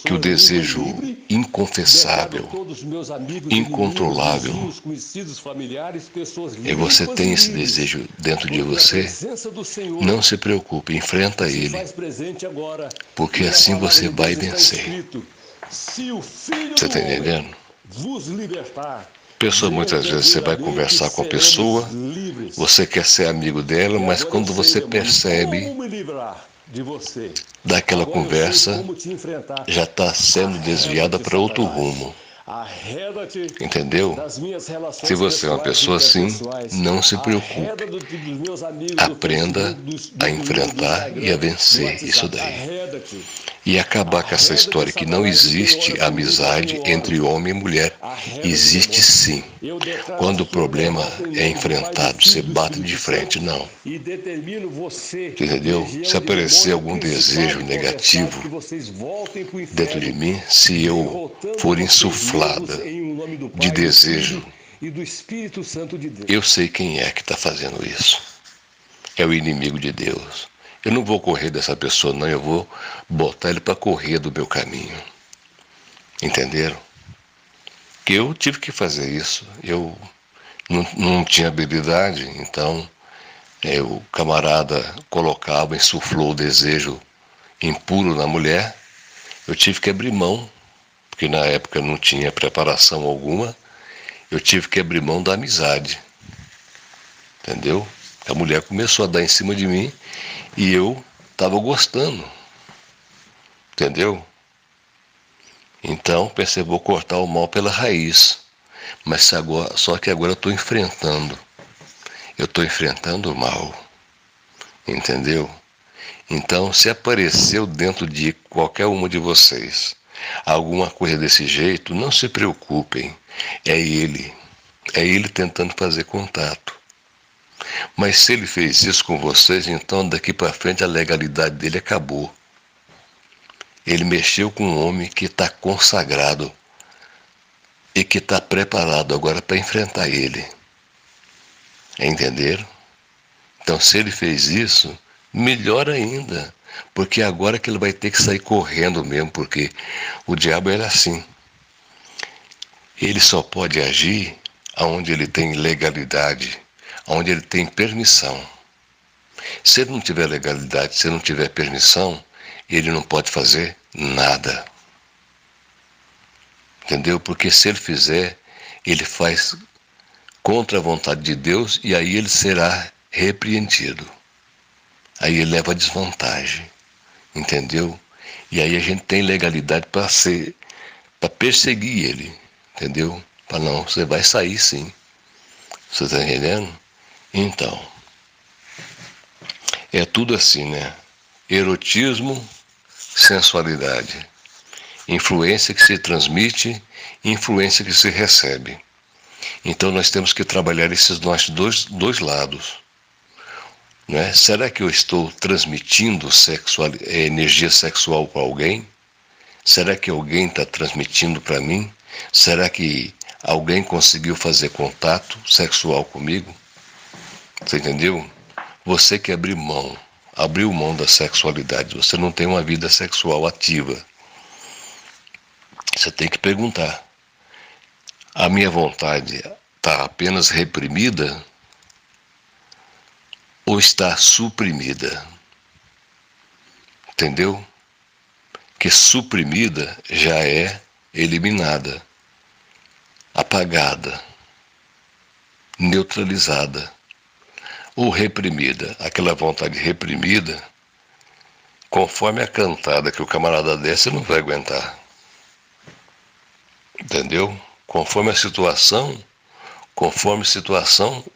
Speaker 1: que o desejo
Speaker 2: declaro
Speaker 1: inconfessável,
Speaker 2: todos os meus amigos,
Speaker 1: incontrolável,
Speaker 2: inimigos, vizinhos, conhecidos, familiares, pessoas
Speaker 1: e você
Speaker 2: limpas
Speaker 1: tem
Speaker 2: e
Speaker 1: esse
Speaker 2: livres,
Speaker 1: desejo dentro de
Speaker 2: porque a
Speaker 1: você,
Speaker 2: presença do Senhor
Speaker 1: não se preocupe, enfrenta
Speaker 2: se
Speaker 1: ele,
Speaker 2: faz presente agora.
Speaker 1: porque
Speaker 2: E na
Speaker 1: assim
Speaker 2: palavra
Speaker 1: você
Speaker 2: de
Speaker 1: vai
Speaker 2: Deus está
Speaker 1: vencer.
Speaker 2: escrito, se o Filho
Speaker 1: Você
Speaker 2: do
Speaker 1: está
Speaker 2: homem
Speaker 1: entendendo?
Speaker 2: vos libertar,
Speaker 1: Pessoa, muitas vezes você vai conversar com a pessoa,
Speaker 2: livres.
Speaker 1: você quer ser amigo dela, mas
Speaker 2: Agora
Speaker 1: quando
Speaker 2: eu sei,
Speaker 1: você
Speaker 2: demônio,
Speaker 1: percebe
Speaker 2: como me livrar de você.
Speaker 1: daquela
Speaker 2: Agora eu sei
Speaker 1: conversa,
Speaker 2: como te enfrentar.
Speaker 1: já está sendo desviada para outro rumo.
Speaker 2: Arreda-te
Speaker 1: Entendeu?
Speaker 2: das minhas relações
Speaker 1: Se você é uma
Speaker 2: pessoais e
Speaker 1: pessoa assim,
Speaker 2: interpessoais.
Speaker 1: não se
Speaker 2: Arreda
Speaker 1: preocupe.
Speaker 2: dos meus amigos
Speaker 1: Aprenda
Speaker 2: do Facebook,
Speaker 1: a
Speaker 2: do
Speaker 1: enfrentar
Speaker 2: Instagram,
Speaker 1: e a
Speaker 2: do
Speaker 1: vencer
Speaker 2: WhatsApp.
Speaker 1: isso daí.
Speaker 2: Arreda-te.
Speaker 1: E acabar com essa
Speaker 2: Arreda-te,
Speaker 1: história que não
Speaker 2: Satanás, de quem
Speaker 1: existe
Speaker 2: ora comigo,
Speaker 1: amizade
Speaker 2: a quem eu
Speaker 1: entre
Speaker 2: oro.
Speaker 1: homem e mulher.
Speaker 2: Arreda-te,
Speaker 1: Existe
Speaker 2: demônio.
Speaker 1: sim.
Speaker 2: Eu declaro
Speaker 1: Quando
Speaker 2: a
Speaker 1: o
Speaker 2: sua
Speaker 1: problema
Speaker 2: derrota em
Speaker 1: é
Speaker 2: nome do Pai, do
Speaker 1: enfrentado,
Speaker 2: Filho
Speaker 1: você
Speaker 2: e do
Speaker 1: bate
Speaker 2: Espírito
Speaker 1: de frente,
Speaker 2: Santo,
Speaker 1: não.
Speaker 2: e determino você,
Speaker 1: Entendeu?
Speaker 2: legião
Speaker 1: Se
Speaker 2: de
Speaker 1: aparecer
Speaker 2: demônio,
Speaker 1: algum
Speaker 2: principado
Speaker 1: desejo
Speaker 2: e
Speaker 1: negativo
Speaker 2: potestade, que vocês voltem para o
Speaker 1: dentro de
Speaker 2: inferno,
Speaker 1: mim, se eu
Speaker 2: derrotando
Speaker 1: for
Speaker 2: vocês
Speaker 1: insuflada
Speaker 2: mesmos em um nome do
Speaker 1: de
Speaker 2: Pai, do
Speaker 1: desejo,
Speaker 2: Filho e do Espírito Santo de Deus.
Speaker 1: eu sei quem é que está fazendo isso. É o inimigo de Deus. Eu não vou correr dessa pessoa, não. Eu vou botar ele para correr do meu caminho. Entenderam? Que eu tive que fazer isso. Eu não tinha habilidade, então o camarada colocava, insuflou o desejo impuro na mulher. Eu tive que abrir mão, porque na época não tinha preparação alguma. Eu tive que abrir mão da amizade. Entendeu? A mulher começou a dar em cima de mim e eu estava gostando. Entendeu? Então pensei, vou cortar o mal pela raiz. Mas agora, só que agora eu estou enfrentando. Eu estou enfrentando o mal. Entendeu? Então, se apareceu dentro de qualquer uma de vocês alguma coisa desse jeito, não se preocupem. É ele. É ele tentando fazer contato. Mas se ele fez isso com vocês, então daqui para frente a legalidade dele acabou. Ele mexeu com um homem que está consagrado e que está preparado agora para enfrentar ele. Entenderam? Então, se ele fez isso, melhor ainda, porque agora que ele vai ter que sair correndo mesmo, porque o diabo era assim. Ele só pode agir onde ele tem legalidade, onde ele tem permissão. Se ele não tiver legalidade, se ele não tiver permissão, ele não pode fazer nada. Entendeu? Porque se ele fizer, ele faz contra a vontade de Deus e aí ele será repreendido. Aí ele leva desvantagem. Entendeu? E aí a gente tem legalidade para perseguir ele. Entendeu? Para não, você vai sair sim. Você está entendendo? Então, é tudo assim, né? Erotismo, sensualidade. Influência que se transmite, influência que se recebe. Então nós temos que trabalhar esses nossos dois lados. Né? Será que eu estou transmitindo energia sexual para alguém? Será que alguém está transmitindo para mim? Será que alguém conseguiu fazer contato sexual comigo? Você entendeu? Você que abriu mão da sexualidade, você não tem uma vida sexual ativa. Você tem que perguntar, a minha vontade está apenas reprimida ou está suprimida? Entendeu? Que suprimida já é eliminada, apagada, neutralizada. Ou reprimida, aquela vontade reprimida, conforme a cantada que o camarada der, você não vai aguentar. Entendeu? Conforme a situação,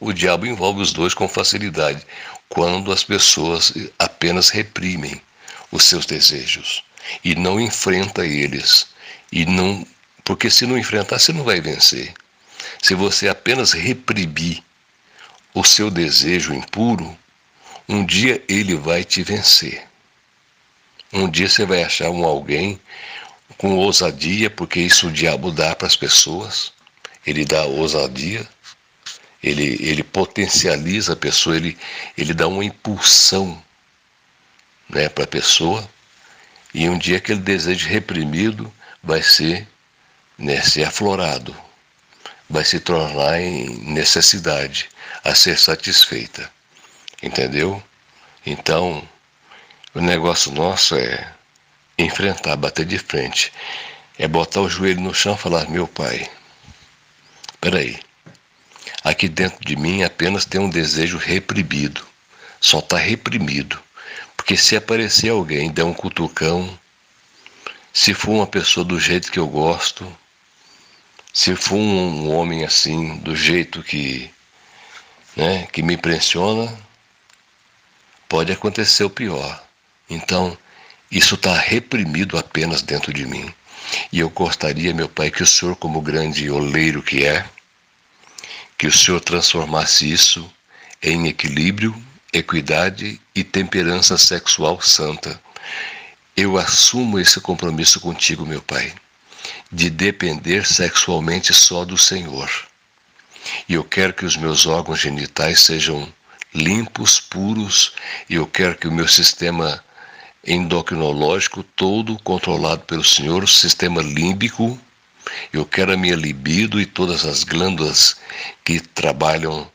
Speaker 1: o diabo envolve os dois com facilidade, quando as pessoas apenas reprimem os seus desejos e não enfrenta eles. Porque se não enfrentar, você não vai vencer. Se você apenas reprimir o seu desejo impuro, um dia ele vai te vencer. Um dia você vai achar alguém com ousadia, porque isso o diabo dá para as pessoas. Ele dá ousadia, ele potencializa a pessoa, ele dá uma impulsão, né, para a pessoa. E um dia aquele desejo reprimido vai ser aflorado, vai se tornar em necessidade a ser satisfeita. Entendeu? Então, o negócio nosso é enfrentar, bater de frente. É botar o joelho no chão e falar, meu pai, peraí, aqui dentro de mim apenas tem um desejo reprimido. Só está reprimido. Porque se aparecer alguém, der um cutucão, se for uma pessoa do jeito que eu gosto, se for um homem assim, do jeito que me impressiona, pode acontecer o pior. Então, isso está reprimido apenas dentro de mim. E eu gostaria, meu pai, que o Senhor, como grande oleiro que é, que o Senhor transformasse isso em equilíbrio, equidade e temperança sexual santa. Eu assumo esse compromisso contigo, meu pai, de depender sexualmente só do Senhor. E eu quero que os meus órgãos genitais sejam limpos, puros, e eu quero que o meu sistema endocrinológico todo controlado pelo Senhor, o sistema límbico, eu quero a minha libido e todas as glândulas que trabalham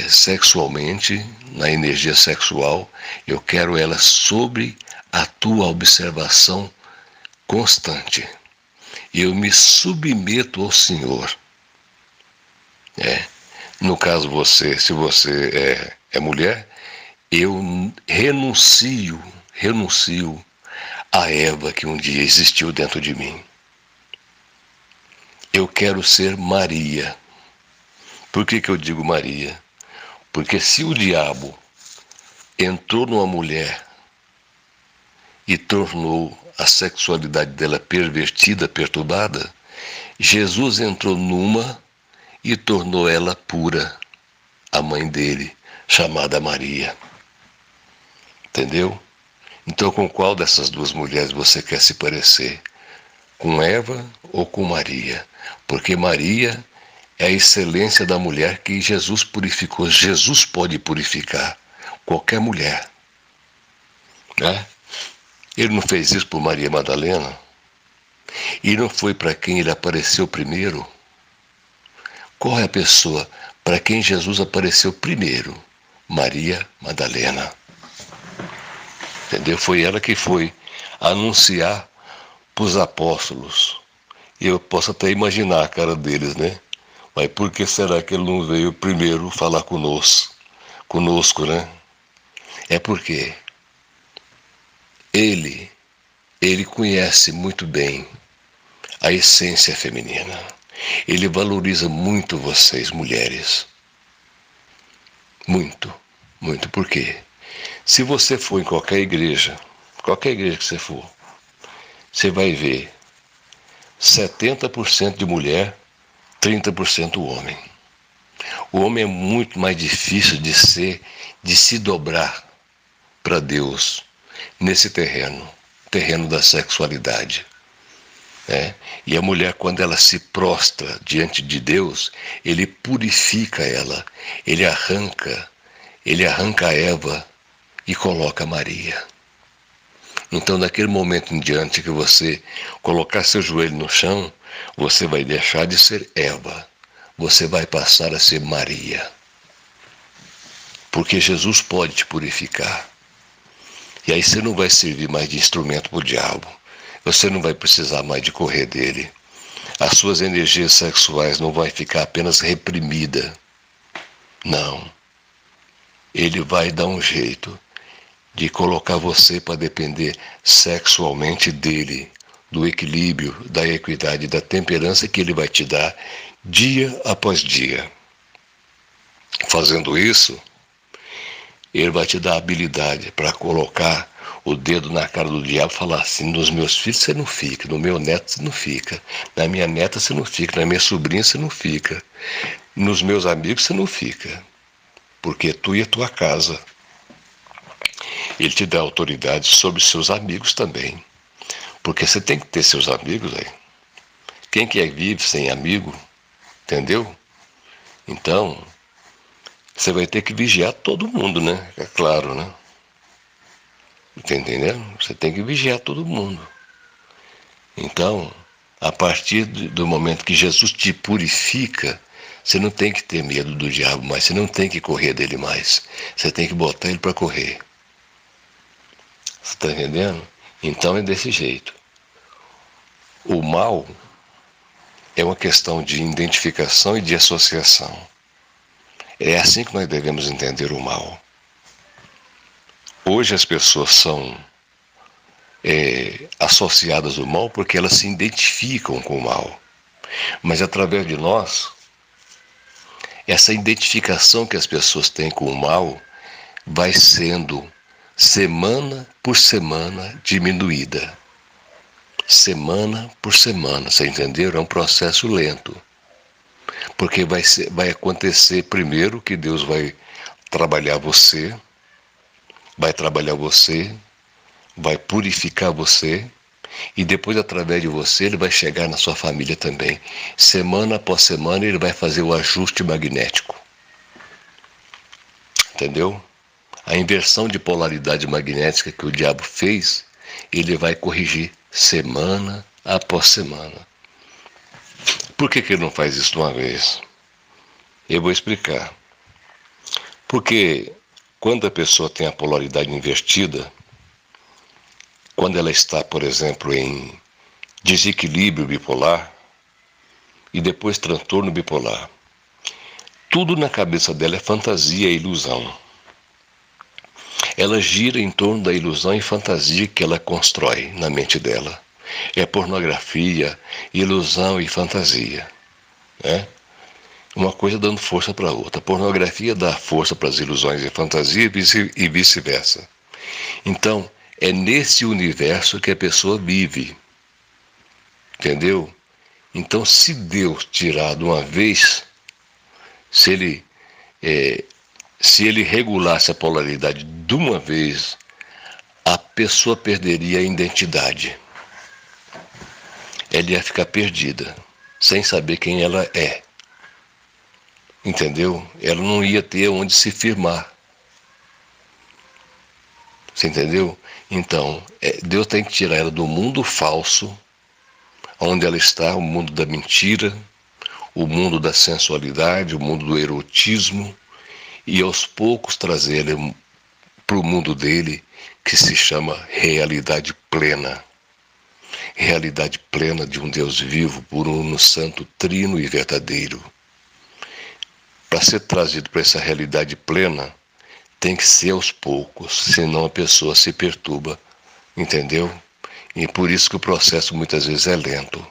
Speaker 1: sexualmente, na energia sexual, eu quero elas sob a tua observação constante. Eu me submeto ao Senhor. No caso se você é mulher, eu renuncio a Eva que um dia existiu dentro de mim. Eu quero ser Maria. Por que eu digo Maria? Porque se o diabo entrou numa mulher e tornou a sexualidade dela pervertida, perturbada, Jesus entrou numa e tornou ela pura, a mãe dele, chamada Maria. Entendeu? Então, com qual dessas duas mulheres você quer se parecer? Com Eva ou com Maria? Porque Maria é a excelência da mulher que Jesus purificou. Jesus pode purificar qualquer mulher, né? Ele não fez isso por Maria Madalena? E não foi para quem ele apareceu primeiro? Qual é a pessoa para quem Jesus apareceu primeiro? Maria Madalena. Entendeu? Foi ela que foi anunciar para os apóstolos. E eu posso até imaginar a cara deles, né? Mas por que será que ele não veio primeiro falar conosco, né? É porque ele conhece muito bem a essência feminina. Ele valoriza muito vocês, mulheres. Muito, muito. Por quê? Se você for em qualquer igreja que você for, você vai ver 70% de mulher, 30% homem. O homem é muito mais difícil de se dobrar para Deus nesse terreno da sexualidade. Né? E a mulher, quando ela se prostra diante de Deus, ele purifica ela, ele arranca a Eva e coloca Maria. Então, naquele momento em diante que você colocar seu joelho no chão, você vai deixar de ser Eva, você vai passar a ser Maria. Porque Jesus pode te purificar. E aí você não vai servir mais de instrumento para o diabo. Você não vai precisar mais de correr dele. As suas energias sexuais não vão ficar apenas reprimidas. Não. Ele vai dar um jeito de colocar você para depender sexualmente dele, do equilíbrio, da equidade, da temperança que ele vai te dar dia após dia. Fazendo isso, ele vai te dar habilidade para colocar o dedo na cara do diabo e falar assim: nos meus filhos você não fica, no meu neto você não fica, na minha neta você não fica, na minha sobrinha você não fica, nos meus amigos você não fica, porque tu e a tua casa. Ele te dá autoridade sobre seus amigos também, porque você tem que ter seus amigos aí. Quem que vive sem amigo, entendeu? Então, você vai ter que vigiar todo mundo, né? É claro, né? Tá entendendo? Você tem que vigiar todo mundo. Então, a partir do momento que Jesus te purifica, você não tem que ter medo do diabo mais, você não tem que correr dele mais. Você tem que botar ele para correr. Você está entendendo? Então é desse jeito. O mal é uma questão de identificação e de associação. É assim que nós devemos entender o mal. Hoje as pessoas são associadas ao mal porque elas se identificam com o mal. Mas através de nós, essa identificação que as pessoas têm com o mal vai sendo semana por semana diminuída. Semana por semana, você entendeu? É um processo lento. Porque vai acontecer primeiro que Deus vai trabalhar você, vai purificar você, e depois, através de você, ele vai chegar na sua família também. Semana após semana, ele vai fazer o ajuste magnético. Entendeu? A inversão de polaridade magnética que o diabo fez, ele vai corrigir semana após semana. Por que ele não faz isso de uma vez? Eu vou explicar. Porque quando a pessoa tem a polaridade invertida, quando ela está, por exemplo, em desequilíbrio bipolar e depois transtorno bipolar, tudo na cabeça dela é fantasia e ilusão. Ela gira em torno da ilusão e fantasia que ela constrói na mente dela. É pornografia, ilusão e fantasia, né? Uma coisa dando força para a outra. A pornografia dá força para as ilusões e fantasia e vice-versa. Então, é nesse universo que a pessoa vive. Entendeu? Então, se Deus tirar de uma vez, se ele regulasse a polaridade de uma vez, a pessoa perderia a identidade. Ela ia ficar perdida, sem saber quem ela é. Entendeu? Ela não ia ter onde se firmar. Você entendeu? Então, Deus tem que tirar ela do mundo falso, onde ela está, o mundo da mentira, o mundo da sensualidade, o mundo do erotismo, e aos poucos trazer ela para o mundo dele, que se chama realidade plena. Realidade plena de um Deus vivo, puro, uno, santo, trino e verdadeiro. Para ser trazido para essa realidade plena, tem que ser aos poucos, senão a pessoa se perturba, entendeu? E por isso que o processo muitas vezes é lento,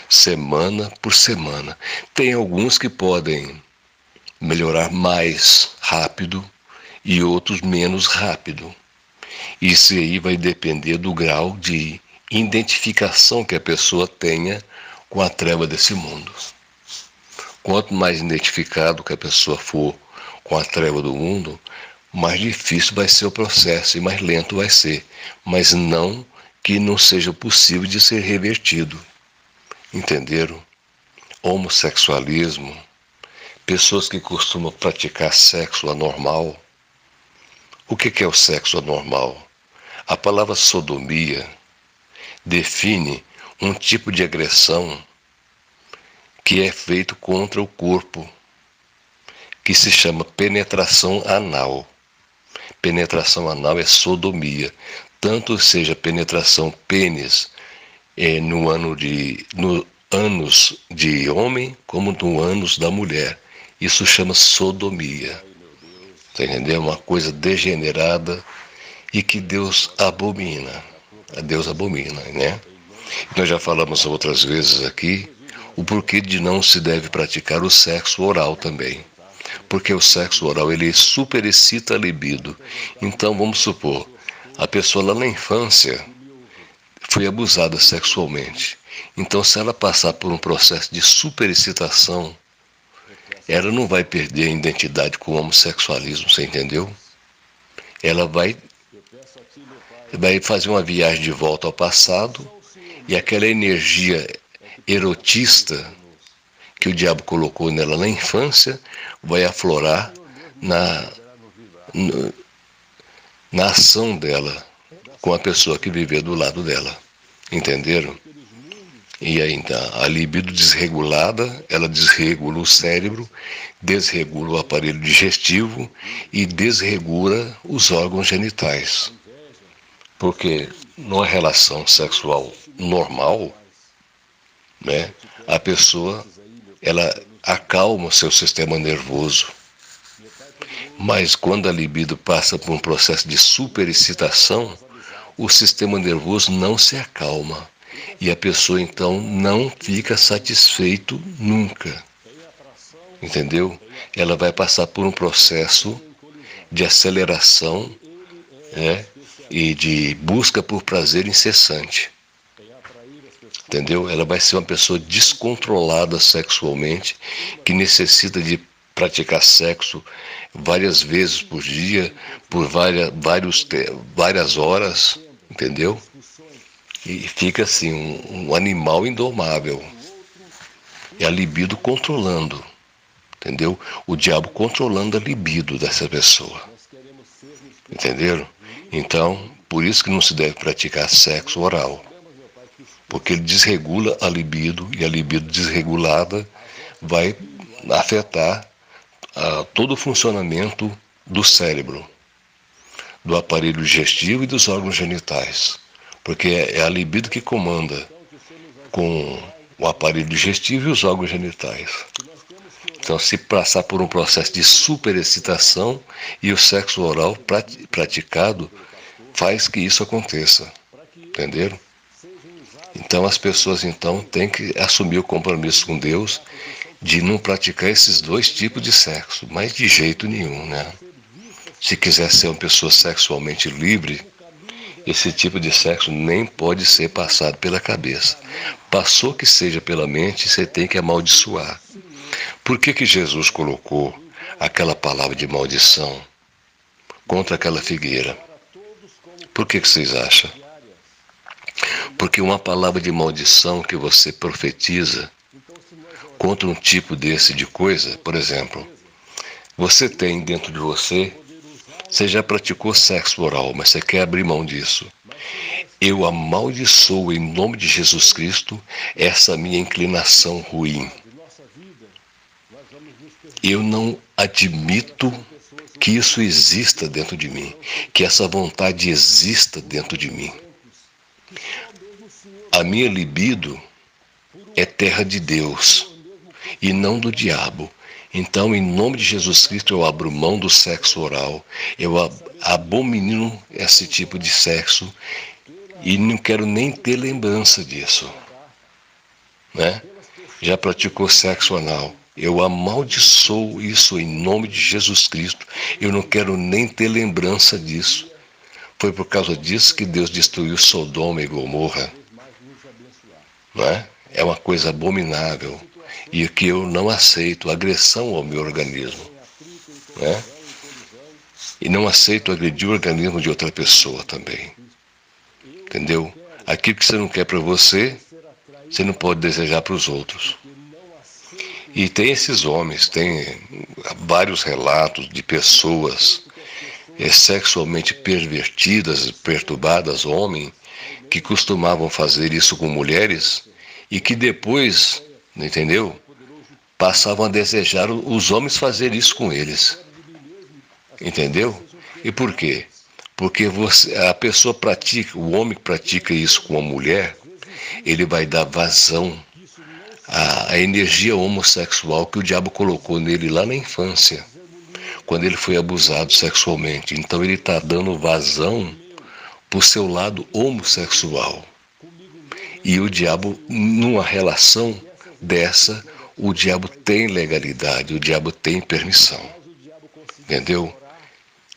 Speaker 1: semana por semana. Tem alguns que podem melhorar mais rápido e outros menos rápido. Isso aí vai depender do grau de identificação que a pessoa tenha com a treva desse mundo. Quanto mais identificado que a pessoa for com a treva do mundo, mais difícil vai ser o processo e mais lento vai ser. Mas não que não seja possível de ser revertido. Entenderam? Homossexualismo, pessoas que costumam praticar sexo anormal. O que é o sexo anormal? A palavra sodomia define um tipo de agressão que é feito contra o corpo, que se chama penetração anal. Penetração anal é sodomia, tanto seja penetração pênis no ânus de homem como no ânus da mulher. Isso chama sodomia. Você entendeu? Uma coisa degenerada e que Deus abomina. Deus abomina, né? Nós já falamos outras vezes aqui o porquê de não se deve praticar o sexo oral também. Porque o sexo oral, ele superexcita a libido. Então, vamos supor, a pessoa lá na infância foi abusada sexualmente. Então, se ela passar por um processo de superexcitação, ela não vai perder a identidade com o homossexualismo, você entendeu? Ela vai fazer uma viagem de volta ao passado e aquela energia erotista que o diabo colocou nela na infância vai aflorar na ação dela com a pessoa que viver do lado dela. Entenderam? E aí, então, a libido desregulada, ela desregula o cérebro, desregula o aparelho digestivo e desregula os órgãos genitais. Porque numa relação sexual normal, né, a pessoa ela acalma o seu sistema nervoso. Mas quando a libido passa por um processo de superexcitação, o sistema nervoso não se acalma. E a pessoa então não fica satisfeito nunca. Entendeu? Ela vai passar por um processo de aceleração, né, e de busca por prazer incessante. Entendeu? Ela vai ser uma pessoa descontrolada sexualmente, que necessita de praticar sexo várias vezes por dia, por várias horas, entendeu? E fica assim, um animal indomável. E a libido controlando, entendeu? O diabo controlando a libido dessa pessoa. Entenderam? Então, por isso que não se deve praticar sexo oral. Porque ele desregula a libido, e a libido desregulada vai afetar todo o funcionamento do cérebro, do aparelho digestivo e dos órgãos genitais. Porque é a libido que comanda com o aparelho digestivo e os órgãos genitais. Então, se passar por um processo de superexcitação e o sexo oral praticado faz que isso aconteça. Entenderam? Então, as pessoas então têm que assumir o compromisso com Deus de não praticar esses dois tipos de sexo, mas de jeito nenhum, né? Se quiser ser uma pessoa sexualmente livre, esse tipo de sexo nem pode ser passado pela cabeça. Passou que seja pela mente, você tem que amaldiçoar. Por que Jesus colocou aquela palavra de maldição contra aquela figueira? Por que vocês acham? Porque uma palavra de maldição que você profetiza contra um tipo desse de coisa, por exemplo, você tem dentro de você, você já praticou sexo oral, mas você quer abrir mão disso. Eu amaldiçoo em nome de Jesus Cristo essa minha inclinação ruim. Eu não admito que isso exista dentro de mim, que essa vontade exista dentro de mim. A minha libido é terra de Deus e não do diabo. Então, em nome de Jesus Cristo, eu abro mão do sexo oral, eu abomino esse tipo de sexo e não quero nem ter lembrança disso. Né? Já praticou sexo anal? Eu amaldiçoo isso em nome de Jesus Cristo. Eu não quero nem ter lembrança disso. Foi por causa disso que Deus destruiu Sodoma e Gomorra. Não é? É uma coisa abominável e que eu não aceito, agressão ao meu organismo. Né? E não aceito agredir o organismo de outra pessoa também. Entendeu? Aquilo que você não quer para você, você não pode desejar para os outros. E tem esses homens, tem vários relatos de pessoas sexualmente pervertidas, perturbadas, homens, que costumavam fazer isso com mulheres e que depois, entendeu? Passavam a desejar os homens fazer isso com eles. Entendeu? E por quê? Porque a pessoa pratica, o homem que pratica isso com a mulher, ele vai dar vazão à energia homossexual que o diabo colocou nele lá na infância, quando ele foi abusado sexualmente. Então ele está dando vazão para o seu lado homossexual. E o diabo, numa relação dessa, o diabo tem legalidade, o diabo tem permissão. Entendeu?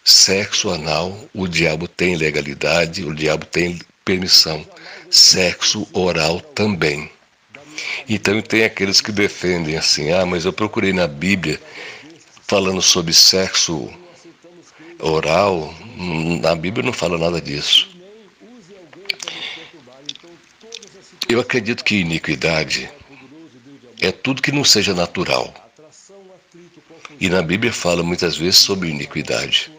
Speaker 1: Sexo anal, o diabo tem legalidade, o diabo tem permissão. Sexo oral também. Então tem aqueles que defendem assim, mas eu procurei na Bíblia falando sobre sexo oral, na Bíblia não fala nada disso. Eu acredito que iniquidade é tudo que não seja natural. E na Bíblia fala muitas vezes sobre iniquidade.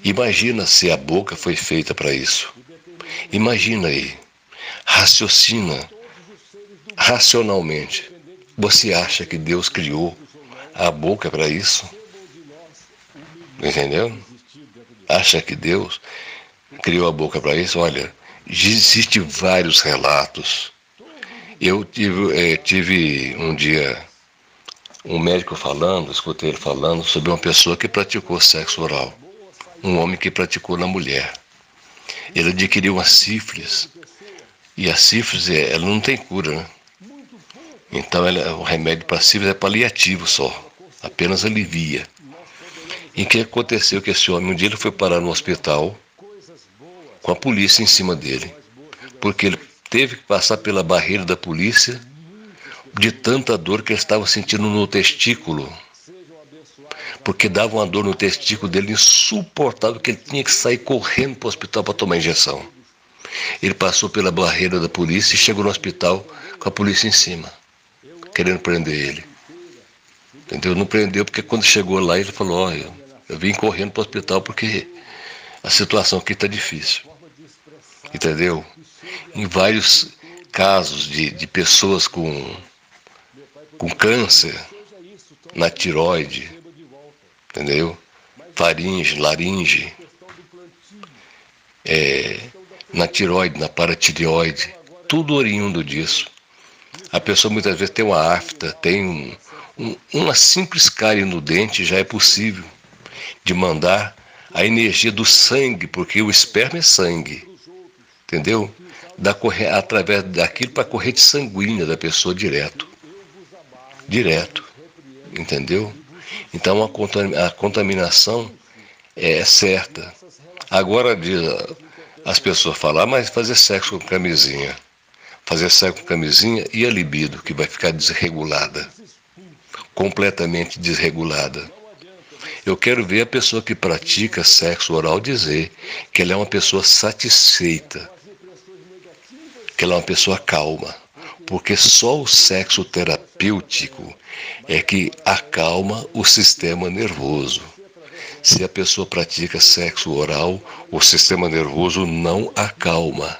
Speaker 1: Imagina se a boca foi feita para isso. Imagina aí, raciocina racionalmente. Você acha que Deus criou a boca para isso? Entendeu? Acha que Deus criou a boca para isso? Olha, existem vários relatos. Eu tive um dia um médico falando, escutei ele falando sobre uma pessoa que praticou sexo oral. Um homem que praticou na mulher. Ele adquiriu uma sífilis. E a sífilis, ela não tem cura, né? Então o remédio para sífilis é paliativo só. Apenas alivia. E o que aconteceu que esse homem, um dia ele foi parar no hospital com a polícia em cima dele. Porque ele teve que passar pela barreira da polícia de tanta dor que ele estava sentindo no testículo. Porque dava uma dor no testículo dele insuportável, que ele tinha que sair correndo para o hospital para tomar injeção. Ele passou pela barreira da polícia e chegou no hospital com a polícia em cima, querendo prender ele. Entendeu? Não prendeu porque quando chegou lá ele falou, eu vim correndo para o hospital porque a situação aqui está difícil. Entendeu? Em vários casos de pessoas com câncer na tireoide, entendeu? Faringe, laringe, na tireoide, na paratireoide, tudo oriundo disso. A pessoa muitas vezes tem uma afta, tem Uma simples cárie no dente já é possível de mandar a energia do sangue, porque o esperma é sangue, entendeu? Através daquilo para a corrente sanguínea da pessoa direto, entendeu? Então a contaminação é certa. Agora as pessoas falam, mas fazer sexo com camisinha. Fazer sexo com camisinha e a libido, que vai ficar desregulada, completamente desregulada. Eu quero ver a pessoa que pratica sexo oral dizer que ela é uma pessoa satisfeita, que ela é uma pessoa calma, porque só o sexo terapêutico é que acalma o sistema nervoso. Se a pessoa pratica sexo oral, o sistema nervoso não acalma.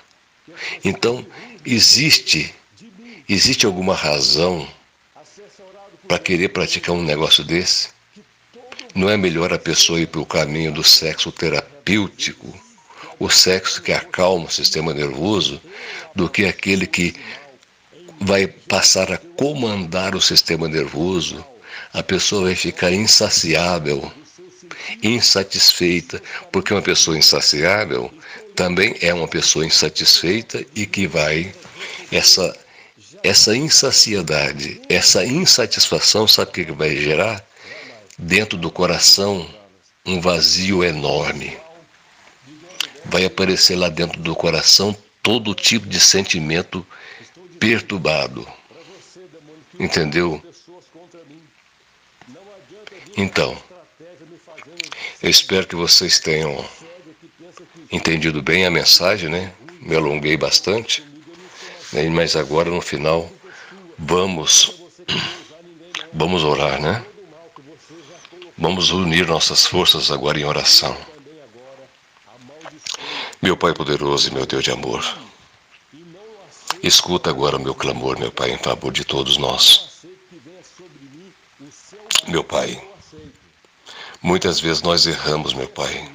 Speaker 1: Então, existe alguma razão para querer praticar um negócio desse? Não é melhor a pessoa ir para o caminho do sexo terapêutico, o sexo que acalma o sistema nervoso, do que aquele que vai passar a comandar o sistema nervoso? A pessoa vai ficar insaciável, insatisfeita, porque uma pessoa insaciável também é uma pessoa insatisfeita e que vai essa insaciedade, essa insatisfação, sabe o que vai gerar? Dentro do coração, um vazio enorme. Vai aparecer lá dentro do coração todo tipo de sentimento perturbado. Entendeu? Então, eu espero que vocês tenham entendido bem a mensagem, né? Me alonguei bastante, né? Mas agora no final vamos orar, né? Vamos unir nossas forças agora em oração. Meu Pai poderoso e meu Deus de amor, escuta agora o meu clamor, meu Pai, em favor de todos nós. Meu Pai, muitas vezes nós erramos, meu Pai.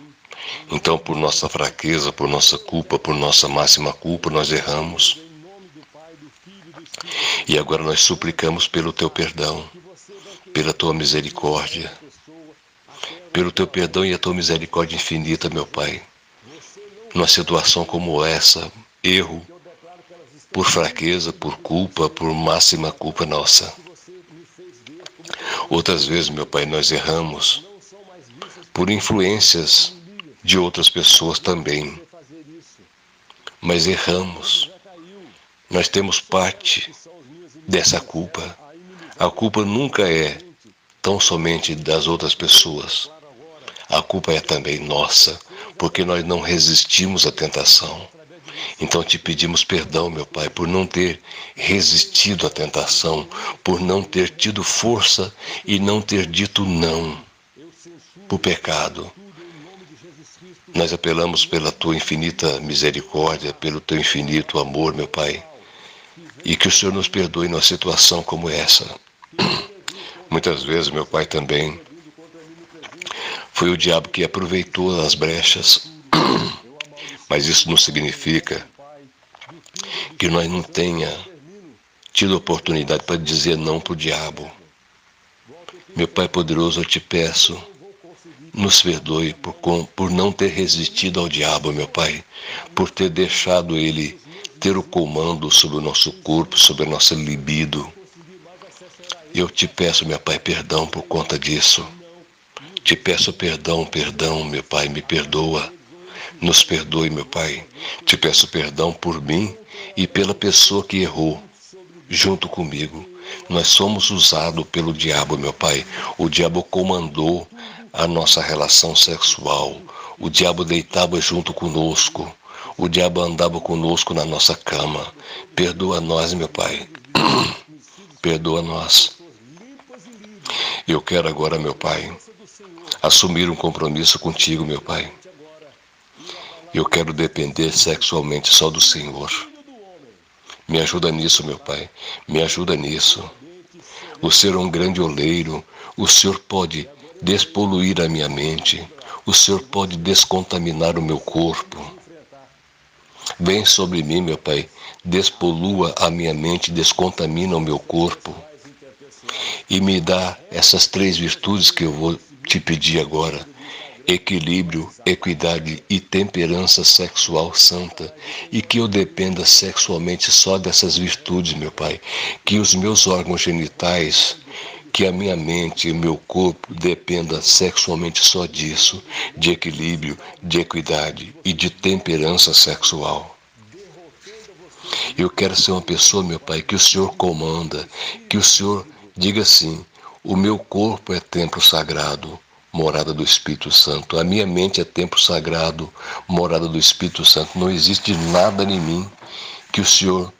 Speaker 1: Então, por nossa fraqueza, por nossa culpa, por nossa máxima culpa, nós erramos. E agora nós suplicamos pelo Teu perdão, pela Tua misericórdia, pelo Teu perdão e a Tua misericórdia infinita, meu Pai. Numa situação como essa, erro, por fraqueza, por culpa, por máxima culpa nossa. Outras vezes, meu Pai, nós erramos por influências de outras pessoas também. Mas erramos. Nós temos parte dessa culpa. A culpa nunca é tão somente das outras pessoas. A culpa é também nossa, porque nós não resistimos à tentação. Então te pedimos perdão, meu Pai, por não ter resistido à tentação, por não ter tido força e não ter dito não para o pecado. Nós apelamos pela Tua infinita misericórdia, pelo Teu infinito amor, meu Pai, e que o Senhor nos perdoe numa situação como essa. Muitas vezes, meu Pai, também foi o diabo que aproveitou as brechas, mas isso não significa que nós não tenha tido oportunidade para dizer não para o diabo. Meu Pai poderoso, eu te peço, nos perdoe por não ter resistido ao diabo, meu Pai, por ter deixado ele ter o comando sobre o nosso corpo, sobre a nossa libido. Eu te peço, meu Pai, perdão por conta disso. Te peço perdão, meu Pai, me perdoa. Nos perdoe, meu Pai. Te peço perdão por mim e pela pessoa que errou junto comigo. Nós somos usados pelo diabo, meu Pai. O diabo comandou a nossa relação sexual. O diabo deitava junto conosco. O diabo andava conosco na nossa cama. Perdoa nós, meu Pai. Perdoa nós. Eu quero agora, meu Pai, assumir um compromisso contigo, meu Pai. Eu quero depender sexualmente só do Senhor. Me ajuda nisso, meu Pai. Me ajuda nisso. O Senhor é um grande oleiro. O Senhor pode despoluir a minha mente. O Senhor pode descontaminar o meu corpo. Vem sobre mim, meu Pai. Despolua a minha mente, descontamina o meu corpo. e me dá essas 3 virtudes que eu vou te pedir agora: equilíbrio, equidade e temperança sexual santa, e que eu dependa sexualmente só dessas virtudes, meu Pai, que os meus órgãos genitais, que a minha mente e o meu corpo dependa sexualmente só disso, de equilíbrio, de equidade e de temperança sexual. Eu quero ser uma pessoa, meu Pai, que o Senhor comanda, que o Senhor diga assim: o meu corpo é templo sagrado, morada do Espírito Santo. A minha mente é templo sagrado, morada do Espírito Santo. Não existe nada em mim que o Senhor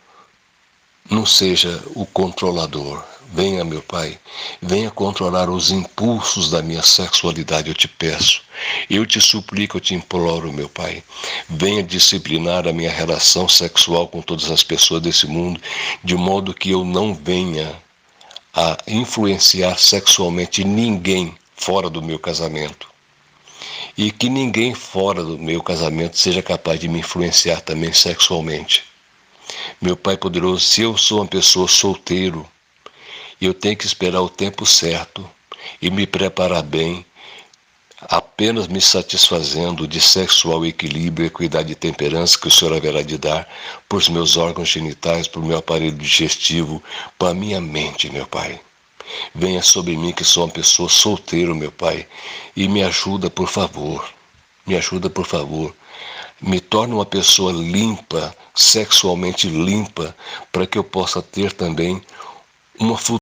Speaker 1: não seja o controlador. Venha, meu Pai, venha controlar os impulsos da minha sexualidade, eu te peço. Eu te suplico, eu te imploro, meu Pai. Venha disciplinar a minha relação sexual com todas as pessoas desse mundo, de modo que eu não venha a influenciar sexualmente ninguém fora do meu casamento. E que ninguém fora do meu casamento seja capaz de me influenciar também sexualmente. Meu Pai poderoso, se eu sou uma pessoa solteiro, eu tenho que esperar o tempo certo e me preparar bem, apenas me satisfazendo de sexual equilíbrio, equidade e temperança que o Senhor haverá de dar por os meus órgãos genitais, por meu aparelho digestivo, para a minha mente, meu Pai. Venha sobre mim que sou uma pessoa solteira, meu Pai, e me ajuda, por favor. Me ajuda, por favor. Me torna uma pessoa limpa, sexualmente limpa, para que eu possa ter também uma futura